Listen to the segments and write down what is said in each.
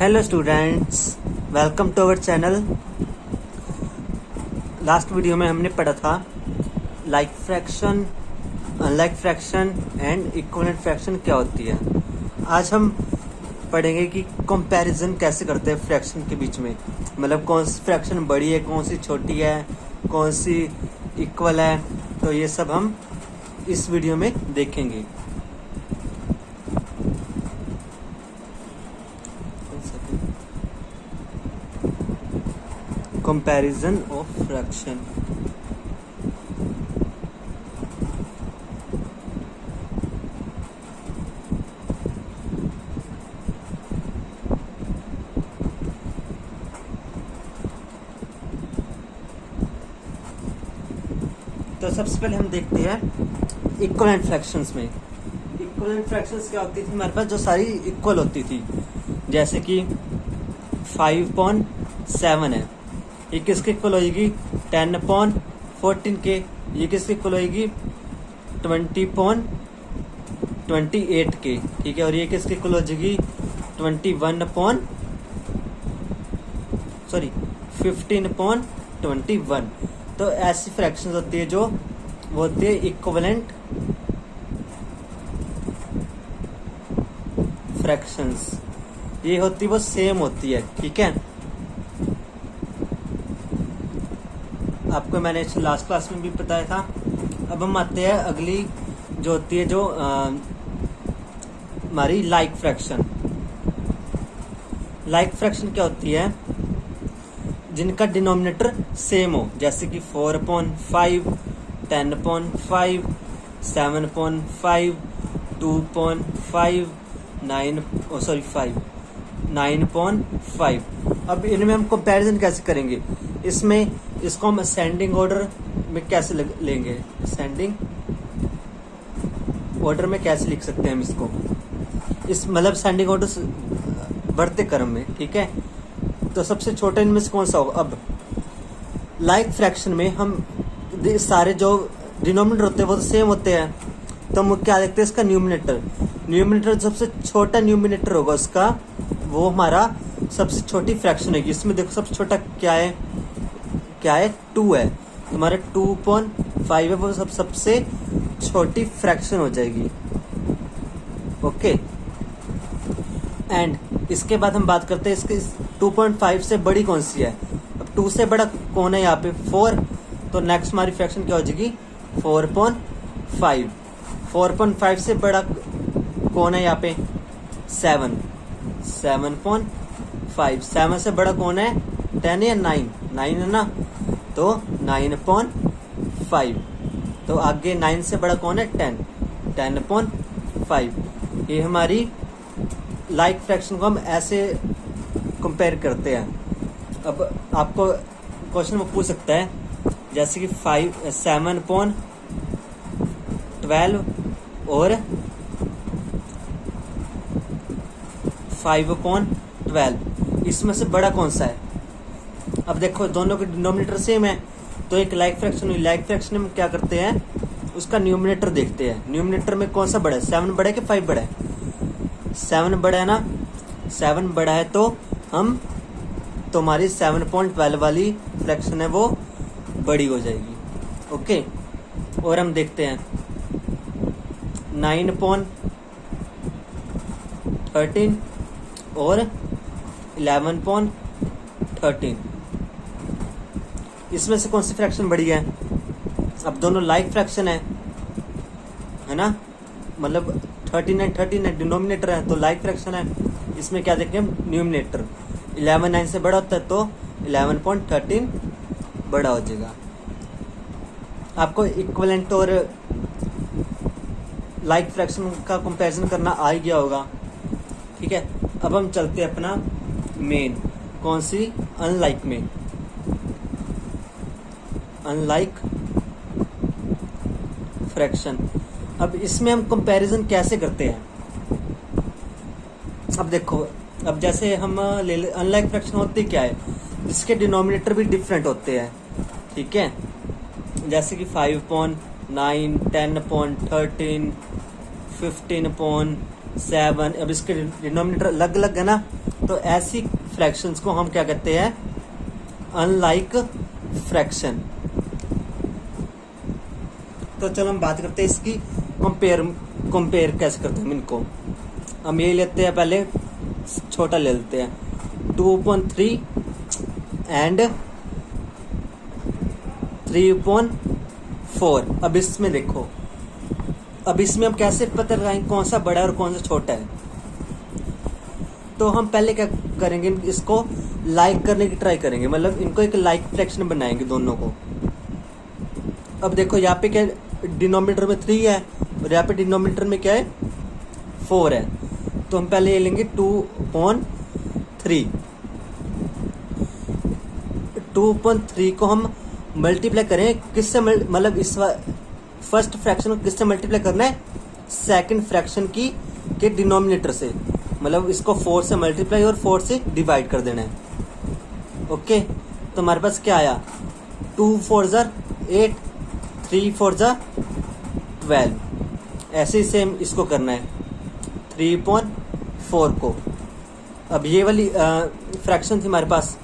Hello students, welcome to our channel. Last video में हमने पढ़ा था like fraction, unlike fraction and equivalent fraction क्या होती है। आज हम पढ़ेंगे कि कंपैरिजन कैसे करते हैं फ्रैक्शन के बीच में, मतलब कौन सी फ्रैक्शन बड़ी है, कौन सी छोटी है, कौन सी इक्वल है। तो ये सब हम इस वीडियो में देखेंगे। Comparison of fraction. तो सबसे पहले हम देखते हैं इक्विवेलेंट फ्रैक्शंस में। इक्विवेलेंट फ्रैक्शंस क्या होती थी हमारे पास, जो सारी इक्वल होती थी। जैसे कि 5/7 है, ये किसके इक्वल होगी? 10/14 के। ये किसके इक्वल होगी? 20/28 के। ठीक है, और ये किसके इक्वल हो जाएगी? 15/21। तो ऐसी फ्रैक्शंस होती है जो वो होती है इक्विवेलेंट फ्रैक्शंस। ये होती है वो सेम होती है। ठीक है, आपको मैंने लास्ट क्लास में भी बताया था। अब हम आते हैं अगली जो होती है, जो हमारी लाइक फ्रैक्शन। लाइक फ्रैक्शन क्या होती है? जिनका डिनोमिनेटर सेम हो, जैसे कि 4/5, 10/5, 7/5, 2/5, 9/5। अब इनमें हम कंपैरिजन कैसे करेंगे? इसको हम असेंडिंग ऑर्डर में कैसे लेंगे? असेंडिंग ऑर्डर में कैसे लिख सकते हैं हम इसको? मतलब असेंडिंग ऑर्डर बढ़ते क्रम में। ठीक है, तो सबसे छोटा इनमें से कौन सा होगा? अब लाइक फ्रैक्शन में हम सारे जो डिनोमिनेटर होते हैं वो तो सेम होते हैं, तो हम क्या देखते हैं? इसका न्यूमिनेटर सबसे छोटा न्यूमिनेटर होगा उसका, वो हमारा सबसे छोटी फ्रैक्शन होगी। इसमें देखो सबसे छोटा क्या है? 2 है। हमारा 2/5 है, वो सबसे छोटी फ्रैक्शन हो जाएगी। ओके, एंड इसके बाद हम बात करते हैं इसके 2/5 से बड़ी कौन सी है। अब 2 से बड़ा कौन है यहाँ पे? 4। तो नेक्स्ट हमारी फ्रैक्शन क्या हो जाएगी? 4/5। 4/5 से बड़ा कौन है यहाँ पे? 7। 7/5। 7 से बड़ा कौन है? 10 या 9? 9 है ना, तो 9/5। तो आगे 9 से बड़ा कौन है? 10। 10/5। ये हमारी लाइक फ्रैक्शन को हम ऐसे कंपेयर करते हैं। अब आपको क्वेश्चन में पूछ सकता है, जैसे कि 7/12 और 5/12, इसमें से बड़ा कौन सा है? अब देखो दोनों के डिनोमिनेटर सेम है, तो एक लाइक फ्रैक्शन हुई। लाइक फ्रैक्शन में क्या करते हैं? उसका न्यूमिनेटर देखते हैं। न्यूमिनेटर में कौन सा बड़ा है? 7 बड़ा है कि 5 बड़ा है? 7 बड़ा है ना। 7 बड़ा है तो हमारी 7/12 वाली फ्रैक्शन है वो बड़ी हो जाएगी। ओके, और हम देखते हैं 9/13 और 11/13। इसमें से कौन सी फ्रैक्शन बड़ी है? अब दोनों लाइक फ्रैक्शन है ना, मतलब 13 डिनोमिनेटर है तो लाइक फ्रैक्शन है। इसमें क्या देखें हम? न्यूमिनेटर 11 9 से बड़ा होता है तो 11/13 बड़ा हो जाएगा। आपको इक्विवेलेंट और लाइक फ्रैक्शन का कंपैरिजन करना आ ही गया होगा। ठीक है, अब हम चलते हैं अपना मेन, कौन सी? अनलाइक में। Unlike fraction. अब इसमें हम कंपैरिजन कैसे करते हैं? अब देखो, अब जैसे हम अनलाइक फ्रैक्शन होती क्या है? जिसके डिनोमिनेटर भी डिफरेंट होते हैं। ठीक है, जैसे कि 5/9, 10/13, 15/9, 7, अब इसके डिनोमिनेटर अलग अलग है ना, तो ऐसी फ्रैक्शंस को हम क्या कहते हैं, अनलाइक फ्रैक्शन। तो चलो हम बात करते हैं इसकी कंपेयर कैसे करते हैं इनको। हम ये लेते हैं, पहले छोटा ले लेते हैं 2.3 एंड 3.4। अब इसमें देखो, अब इसमें हम कैसे पता लगाएंगे कौन सा बड़ा है और कौन सा छोटा है। तो हम पहले क्या करेंगे, इसको लाइक करने की ट्राई करेंगे, मतलब इनको एक लाइक फ्रैक्शन बनाएंगे दोनों को। अब देखो यहाँ पे क्या डिनोमिनेटर में 3 है और यहाँ पे डिनोमिनेटर में क्या है 4 है। तो हम पहले ये लेंगे 2.3। 2.3 को हम मल्टीप्लाई करें किससे, मतलब इस फर्स्ट फ्रैक्शन को किससे मल्टीप्लाई करना है, सेकंड फ्रैक्शन की के डिनोमिनेटर से, मतलब इसको 4 से मल्टीप्लाई और 4 से डिवाइड कर देना है। ओके, तो हमारे पास क्या आया, 2 4 ज़ा 8, 3 4 ज़ा 12। ऐसे ही सेम इसको करना है 3.4 को। अब ये वाली फ्रैक्शन थी हमारे पास,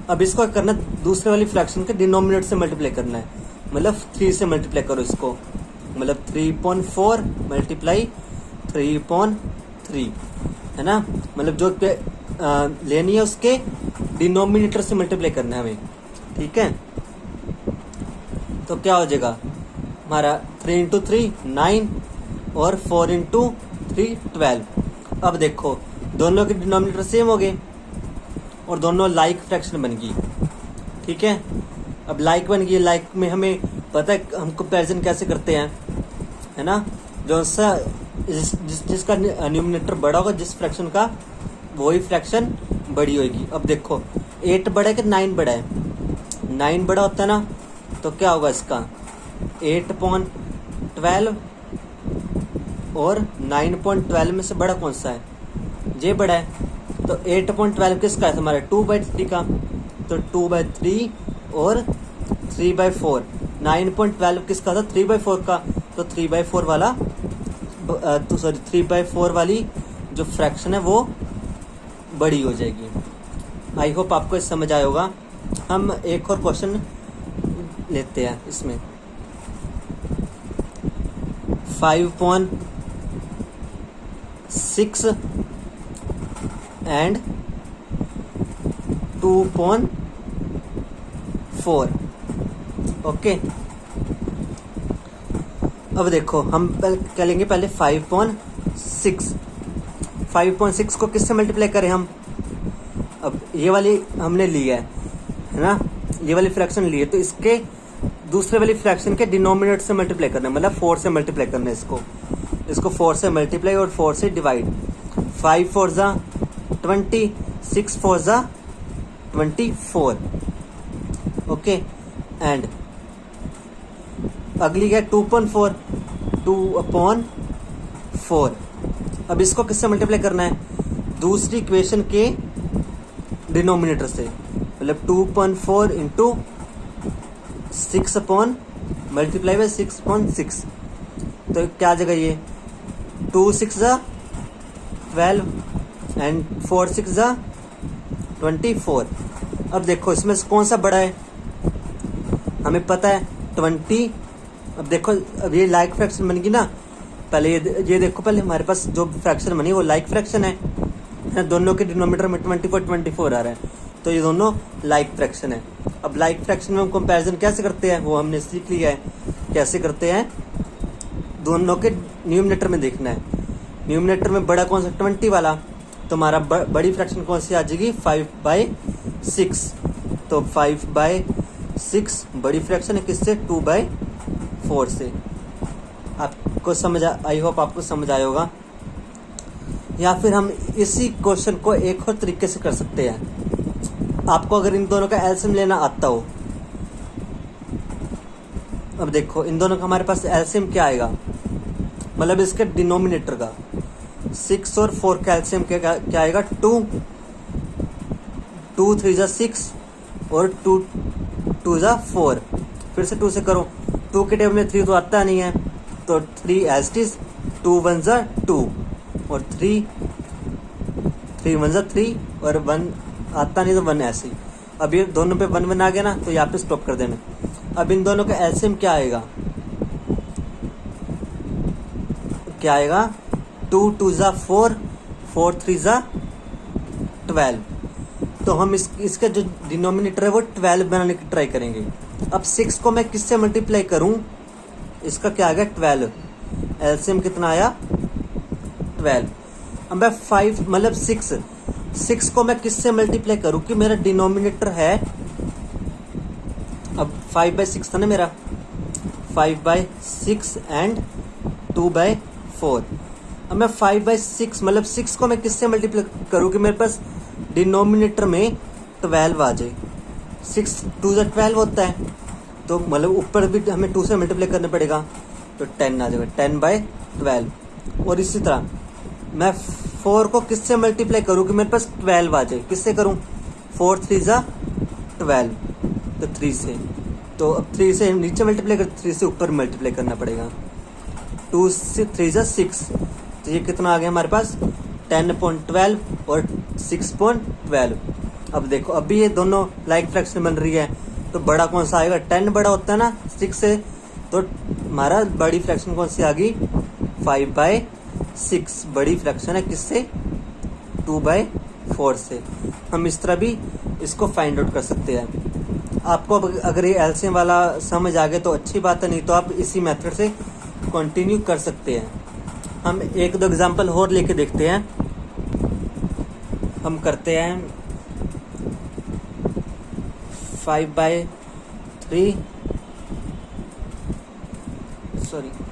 अब इसको करना दूसरे वाली फ्रैक्शन के डिनोमिनेटर से मल्टीप्लाई करना है, मतलब 3 से मल्टीप्लाई करो इसको, मतलब 3.4 मल्टीप्लाई 3.3 है ना, मतलब जो लेनी है उसके डिनोमिनेटर से मल्टीप्लाई करना है हमें। ठीक है, तो क्या हो जाएगा हमारा 3 इंटू 3 9 और 4 इंटू 3 12। अब देखो दोनों के डिनोमिनेटर सेम हो गए और दोनों लाइक फ्रैक्शन बन गई। ठीक है, अब लाइक बन गई, लाइक में हमें पता है हम कंपैरिजन कैसे करते हैं, है ना, जो सा जिसका न्यूमिनेटर बड़ा होगा जिस फ्रैक्शन का, वही फ्रैक्शन बड़ी होगी। अब देखो 8 बड़ा है कि 9 बड़ा है, 9 बड़ा होता है ना, तो क्या होगा इसका 8.12 और 9.12 में से बड़ा कौन सा है, ये बड़ा है। तो 8.12 किसका है हमारा 2/3 का, तो 2/3 और 3/4। 9.12 किसका था 3/4 का, तो 3/4 वाला तो सॉरी 3/4 वाली जो फ्रैक्शन है वो बड़ी हो जाएगी। आई होप आपको समझ आया होगा। हम एक और क्वेश्चन लेते हैं इसमें 5.6 एंड 2.4। ओके, अब देखो हम क्या लेंगे, पहले 5.6। 5.6 को किससे मल्टीप्लाई करें हम, अब ये वाली हमने ली है ना, ये वाली फ्रैक्शन ली है, तो इसके दूसरे वाली फ्रैक्शन के डिनोमिनेटर से मल्टीप्लाई करना है, मतलब 4 से मल्टीप्लाई करना है इसको 4 से मल्टीप्लाई और 4 से डिवाइड। 5 4 ज़ा 20, 6 4 ज़ा 24। ओके, एंड अगली क्या 2.4, 2/4। अब इसको किससे मल्टीप्लाई करना है, दूसरी इक्वेशन के डिनोमिनेटर से, मतलब 2.4 इंटू 6 अपॉन मल्टीप्लाई बाई 6.6। तो क्या आ जाएगा ये 2 6 ज़ा 12 एंड 4 6 ज़ा 24। अब देखो इसमें से कौन सा बड़ा है, हमें पता है 20। अब देखो अब ये लाइक फ्रैक्शन बन गई ना, पहले ये देखो, पहले हमारे पास जो फ्रैक्शन बनी वो लाइक फ्रैक्शन है, दोनों के डिनोमिनेटर में 24 आ रहा है, तो ये दोनों लाइक फ्रैक्शन है। अब लाइक फ्रैक्शन में हम कंपैरिजन कैसे करते हैं वो हमने सीख लिया है, कैसे करते हैं, दोनों के न्यूमिनेटर में देखना है, न्यूमिनेटर में बड़ा कौन सा 20 वाला, तो हमारा बड़ी फ्रैक्शन कौन सी आ जाएगी 5/6। तो 5/6 बड़ी फ्रैक्शन है किससे 2/4 से। आपको समझ आई होप आपको समझ आया होगा। या फिर हम इसी क्वेश्चन को एक और तरीके से कर सकते हैं, आपको अगर इन दोनों का एलसीएम लेना आता हो। अब देखो इन दोनों का हमारे पास एलसीएम क्या आएगा, मतलब इसके डिनोमिनेटर का 6 और 4 का एलसीएम क्या आएगा 2 3 ज़ा 6 और 2 ज़ा 4। फिर से 2 से करो, 2 के टेबल में 3 तो आता नहीं है, तो 3 एज इट इज, 2 1 ज़ा 2 और 3 3 1 3 और 1 आता नहीं तो 1 ऐसे ही। अब ये दोनों पे 1 1 आ गया ना, तो यहाँ पे स्टॉप कर देना। अब इन दोनों का एलसीएम क्या आएगा, 2 2 ज़ा 4, 4 3 ज़ा 12। तो हम इसका जो डिनोमिनेटर है वो 12 बनाने की ट्राई करेंगे। अब 6 को मैं किससे मल्टीप्लाई करूं, इसका क्या आ गया 12, एलसीएम कितना आया 12। अब मैं 5 मतलब 6 को मैं किससे मल्टीप्लाई करूं कि मेरा डिनोमिनेटर है, अब 5/6 था ना मेरा, 5/6 एंड 2/4। अब मैं 5/6 मतलब 6 को मैं किससे मल्टीप्लाई करूं कि मेरे पास डिनोमिनेटर में 12 आ जाए। 6 2 ज़ा 12 होता है, तो मतलब ऊपर भी हमें 2 से मल्टीप्लाई करना पड़ेगा, तो 10 आ जाएगा, 10/12। और इसी तरह मैं 4 को किससे मल्टीप्लाई करूं कि मेरे पास 12 आ जाए, किससे करूं, 4 3 ज़ा 12, तो 3 से, तो अब 3 से नीचे मल्टीप्लाई कर, 3 से ऊपर मल्टीप्लाई करना पड़ेगा, 2 से 3 ज़ा 6, तो ये कितना आ गया हमारे पास 10.12 और 6.12। अब देखो अभी ये दोनों लाइक फ्रैक्शन बन रही है, तो बड़ा कौन सा आएगा, 10 बड़ा होता है ना 6 से, तो हमारा बड़ी फ्रैक्शन कौन सी आ गई 5/6, बड़ी फ्रैक्शन है किससे 2/4 से। हम इस तरह भी इसको फाइंड आउट कर सकते हैं। आपको अगर ये एलसीएम वाला समझ आ गया तो अच्छी बात है, नहीं तो आप इसी मेथड से कंटिन्यू कर सकते हैं। हम 1-2 एग्जांपल और लेके देखते हैं। हम करते हैं 5/3 5/3,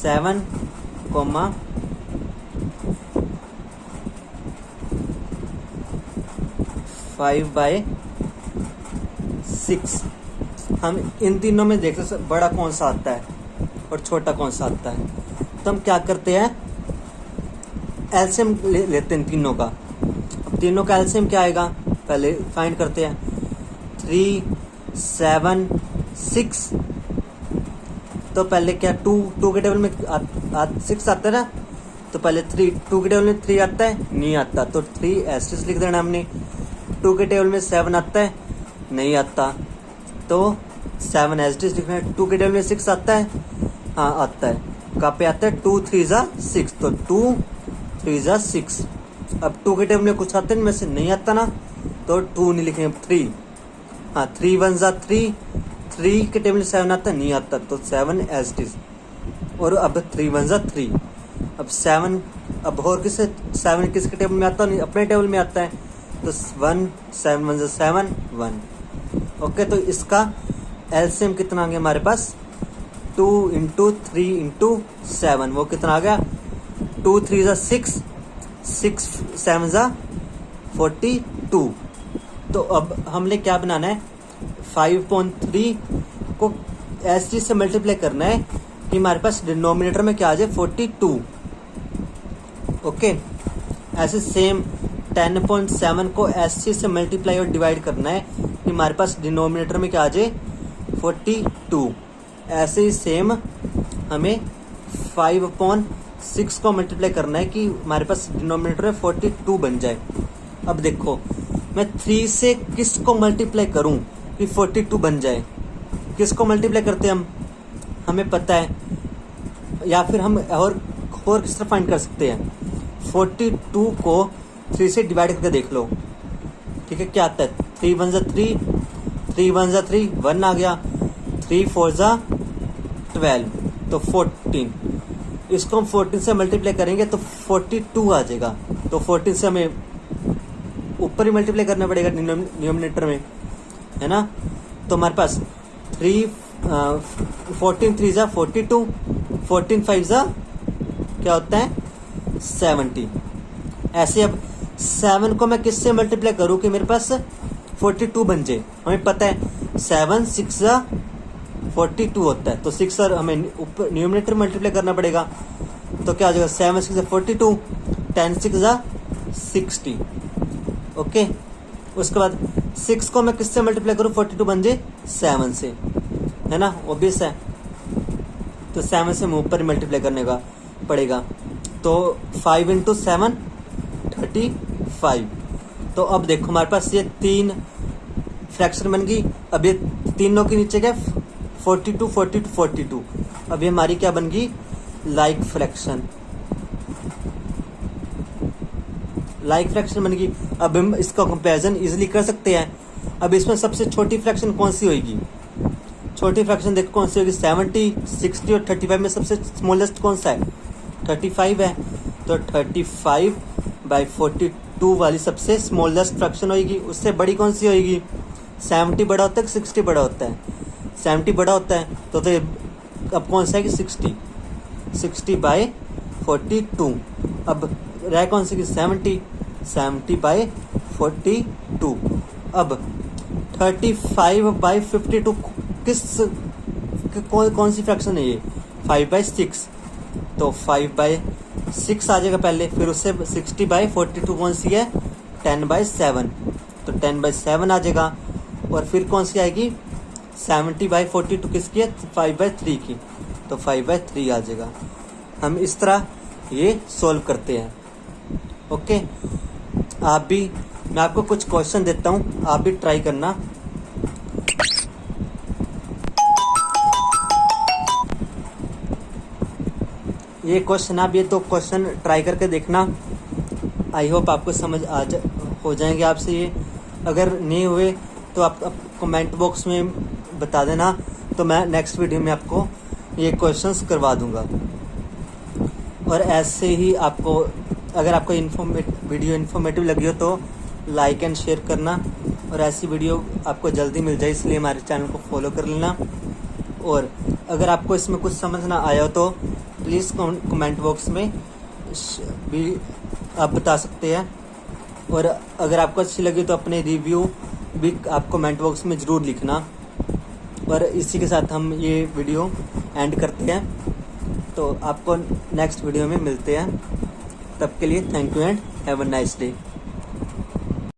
10/7, 5/6। हम इन तीनों में देखते हैं बड़ा कौन सा आता है और छोटा कौन सा आता है, तो हम क्या करते हैं एलसीएम लेते हैं तीनों का। अब तीनों का एलसीएम क्या आएगा, पहले फाइंड करते हैं, 3 7 6, तो पहले क्या 2 के टेबल में 6 आता है ना, तो पहले 2 के टेबल में 3 आता है, नहीं आता, तो 3 एस्टेरिस्क लिख देना हमने। 2 के टेबल में 7 आता है, नहीं आता, तो 7 एस्टेरिस्क लिखना है। 2 के टेबल में 6 आता है, हाँ आता है, कहाँ पे आता है 2 3 ज़ा 6, तो 2 3 ज़ा 6। अब 2 के टेबल में कुछ आता है इनमें से, नहीं आता ना, तो 2 नहीं लिखेंगे, 3, हाँ 3 1 ज़ा 3, 3 के टेबल में 7 आता है, नहीं आता, तो 7 एस्टेरिस्क। और अब 3 1 ज़ा 3, अब 7, अब और किससे 7 किसके टेबल में आता है, अपने टेबल में आता है, तो 1 7 1 ज़ा 7 1। ओके, तो इसका एलसीएम कितना आ गया हमारे पास 2 × 3 × 7, वो कितना आ गया 2 3 ज़ा 6, 6 7 ज़ा 42। तो अब हमने क्या बनाना है, 5.3 को एस से मल्टीप्लाई करना है कि हमारे पास डिनोमिनेटर में क्या आ जाए 42। ओके, ऐसे सेम 10.7 को एस से मल्टीप्लाई और डिवाइड करना है कि हमारे पास डिनोमिनेटर में क्या आ जाए 42। ऐसे ही सेम हमें 5/6 को मल्टीप्लाई करना है कि हमारे पास डिनोमिनेटर में 42 बन जाए। अब देखो मैं 3 से किसको मल्टीप्लाई करूं कि 42 बन जाए, किसको मल्टीप्लाई करते हैं हम, हमें पता है, या फिर हम और किस तरह फाइंड कर सकते हैं, 42 को 3 से डिवाइड करके देख लो, ठीक है, क्या आता है 3 1 ज़ा 3, 3 1 ज़ा 3 1 आ गया, 3 4 ज़ा 12, तो 14। इसको हम 14 से मल्टीप्लाई करेंगे तो 42 आ जाएगा, तो 14 से हमें ऊपर ही मल्टीप्लाई करना पड़ेगा डिनोमिनेटर में, है ना। तो हमारे पास 14 3 ज़ा 42, 14 5 ज़ा क्या होता है 70। ऐसे अब 7 को मैं किससे मल्टीप्लाई करूँ कि मेरे पास 42 बन जाए, हमें पता है 7 6 ज़ा 42 होता है, तो 6 सर हमें ऊपर न्यूमिनेटर मल्टीप्लाई करना पड़ेगा, तो क्या हो जाएगा 7 6 ज़ा 42, 10 6 ज़ा 60। ओके, उसके बाद 6 को मैं किससे मल्टीप्लाई करूँ, 42 बन जाए 7 से, है ना, ऑब्वियस है। तो 7 से मुँह पर मल्टीप्लाई करने का पड़ेगा। तो 5 इंटू 7 35। तो अब देखो हमारे पास ये 3 फ्रैक्शन बन गई। अब ये तीनों के नीचे क्या, 42 42 42। अब ये हमारी क्या बन गई, लाइक फ्रैक्शन, लाइक फ्रैक्शन बन गई। अब हम इसका कंपैरिजन इजीली कर सकते हैं। अब इसमें सबसे छोटी फ्रैक्शन कौन सी होगी, छोटी फ्रैक्शन देखो कौन सी होगी, 70 60 और 35 में सबसे स्मॉलेस्ट कौन सा है, 35 है। तो 35/42 वाली सबसे स्मॉलेस्ट फ्रैक्शन होगी। उससे बड़ी कौन सी होगी, 70 बड़ा होता है कि 60 बड़ा होता है, 70 बड़ा होता है। तो अब कौन सा है कि 60/42। अब रह कौन सी की 70/42। अब 35/52 कौन सी फ्रैक्शन है ये, 5/6। तो 5/6 आ जाएगा पहले, फिर उससे 60/42 कौन सी है, 10/7। तो 10/7 आ जाएगा। और फिर कौन सी आएगी, 70/42 किसकी है, 5/3 की। तो 5/3 आ जाएगा। हम इस तरह ये सॉल्व करते हैं। ओके, आप भी, मैं आपको कुछ क्वेश्चन देता हूँ, आप भी ट्राई करना। ये क्वेश्चन, आप ये 2 क्वेश्चन ट्राई करके देखना। आई होप आपको समझ हो जाएंगे आपसे ये। अगर नहीं हुए तो आप कमेंट बॉक्स में बता देना, तो मैं नेक्स्ट वीडियो में आपको ये क्वेश्चंस करवा दूंगा। और ऐसे ही आपको, अगर आपको वीडियो इन्फॉर्मेटिव लगी हो तो लाइक एंड शेयर करना। और ऐसी वीडियो आपको जल्दी मिल जाए, इसलिए हमारे चैनल को फॉलो कर लेना। और अगर आपको इसमें कुछ समझ ना आया हो तो प्लीज़ कमेंट बॉक्स में भी आप बता सकते हैं। और अगर आपको अच्छी लगी तो अपने रिव्यू भी आप कमेंट बॉक्स में ज़रूर लिखना। और इसी के साथ हम ये वीडियो एंड करते हैं। तो आपको नेक्स्ट वीडियो में मिलते हैं, तब के लिए thank you and have a nice day.